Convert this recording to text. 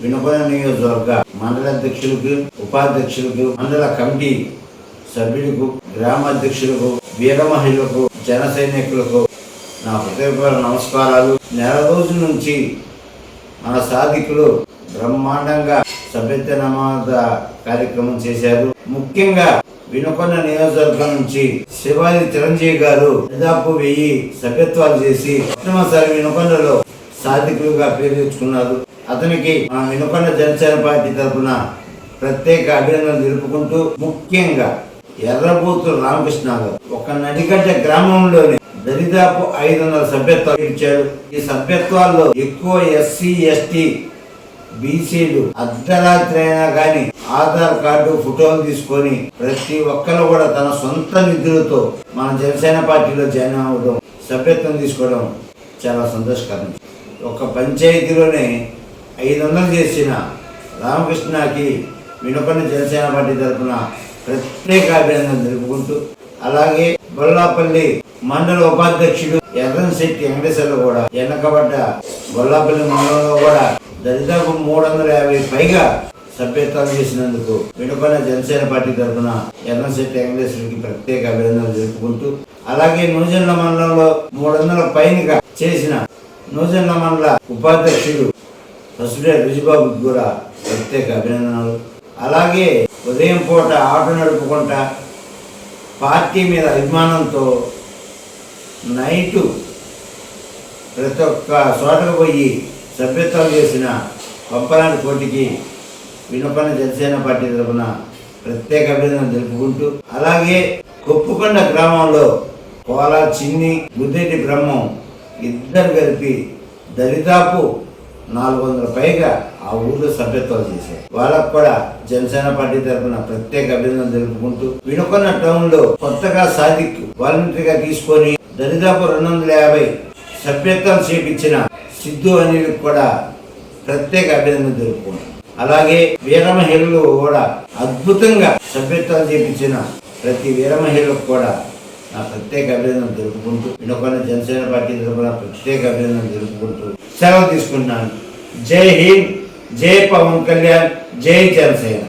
వినుకొండ నియోజకవర్గ మండల అధ్యక్షులకు, ఉపాధ్యక్షులకు, మండల కమిటీ సభ్యులకు, గ్రామాధ్యక్షులకు, వీర మహిళలకు, జన సైనికులకు నా హృదయపూర్వక నమస్కారాలు. నెల రోజుల నుంచి మన సాధికులు బ్రహ్మాండంగా సభ్యత్వ నమోద కార్యక్రమం చేశారు. ముఖ్యంగా వినుకొండ నియోజకవర్గం నుంచి శివాజీ చిరంజీవి గారు దాదాపు 1000 సభ్యత్వాలు చేసి మొట్టమొదటిసారి వినుకొండలో సాధికులుగా పేరు తెచ్చుకున్నారు. అతనికి మన వినుకొండ జనసేన పార్టీ తరఫున ప్రత్యేక అభినందనలు తెలుపుకుంటూ, ముఖ్యంగా ఎర్రబూతుల రామకృష్ణ గారు ఒక నడిగడ్డ గ్రామంలోనే దరిదాపు 500 సభ్యత్వాలు ఇచ్చారు. ఈ సభ్యత్వాల్లో ఎక్కువ ఎస్సీ, ఎస్టీ, బీసీలు అర్ధరాత్రి అయినా కానీ ఆధార్ కార్డు, ఫోటోలు తీసుకొని ప్రతి ఒక్కరు కూడా తన సొంత నిధులతో మన జనసేన పార్టీలో జాయిన్ అవ్వడం, సభ్యత్వం తీసుకోవడం చాలా సంతోషకరం. ఒక పంచాయతీలోనే 500 చేసిన రామకృష్ణకి వినుకొండ జనసేన పార్టీ తరఫున ప్రత్యేక అభినందనలు తెలుపుకుంటూ, అలాగే గొల్లాపల్లి మండల ఉపాధ్యక్షుడు ఎర్రంశెట్టి వెంకటేశ్వర్లు కూడా వెనకబడ్డ గొల్లాపల్లి మండలంలో కూడా దాదాపు 350 పైగా సభ్యత్వాలు చేసినందుకు వినుకొండ జనసేన పార్టీ తరఫున ఎర్రంశెట్టి వెంకటేశ్వరికి ప్రత్యేక అభినందనలు తెలుపుకుంటూ, అలాగే నూజెండ్ల మండలంలో 300 పైనగా చేసిన నూజెండ్ల మండల ఉపాధ్యక్షుడు పసుడే రుజుబాబుకి కూడా ప్రత్యేక అభినందనలు. అలాగే ఉదయం పూట ఆటో నడుపుకుంటా పార్టీ మీద అభిమానంతో నైటు ప్రతి ఒక్క చోటకు పోయి సభ్యత్వం చేసిన పంపలాంటి కోటికి వినుకొండ జనసేన పార్టీ తరఫున ప్రత్యేక అభినందనలు తెలుపుకుంటూ, అలాగే కొప్పుకొండ గ్రామంలో కోలా చిన్ని, గుద్దెటి బ్రహ్మం ఇద్దరు కలిపి దరిదాపు 400 పైగా ఆ ఊర్లో సభ్యత్వాలు చేశారు. వాళ్ళకు కూడా జనసేన పార్టీ తరఫున ప్రత్యేక అభినందనలు తెలుపుకుంటూ, వినుకొండ టౌన్ లో కొత్తగా సాధిక్ వాలంటరీగా తీసుకొని దరిదాపు 250 సభ్యత్వాలు చేపించిన సిద్ధు అనిల్కి కూడా ప్రత్యేక అభినందనలు తెలుపుకుంటాం. అలాగే వీర మహిళలు కూడా అద్భుతంగా సభ్యత్వాలు చేపించిన ప్రతి వీర మహిళలకు కూడా నా ప్రత్యేక అభినందనలు తెలుపుకుంటూ, వినుకొండ జనసేన పార్టీ తరఫున ప్రత్యేక అభినందనలు తెలుపుకుంటూ సెలవు తీసుకుంటున్నాను. జై హింద్, జై పవన్ కళ్యాణ్, జై జనసేన.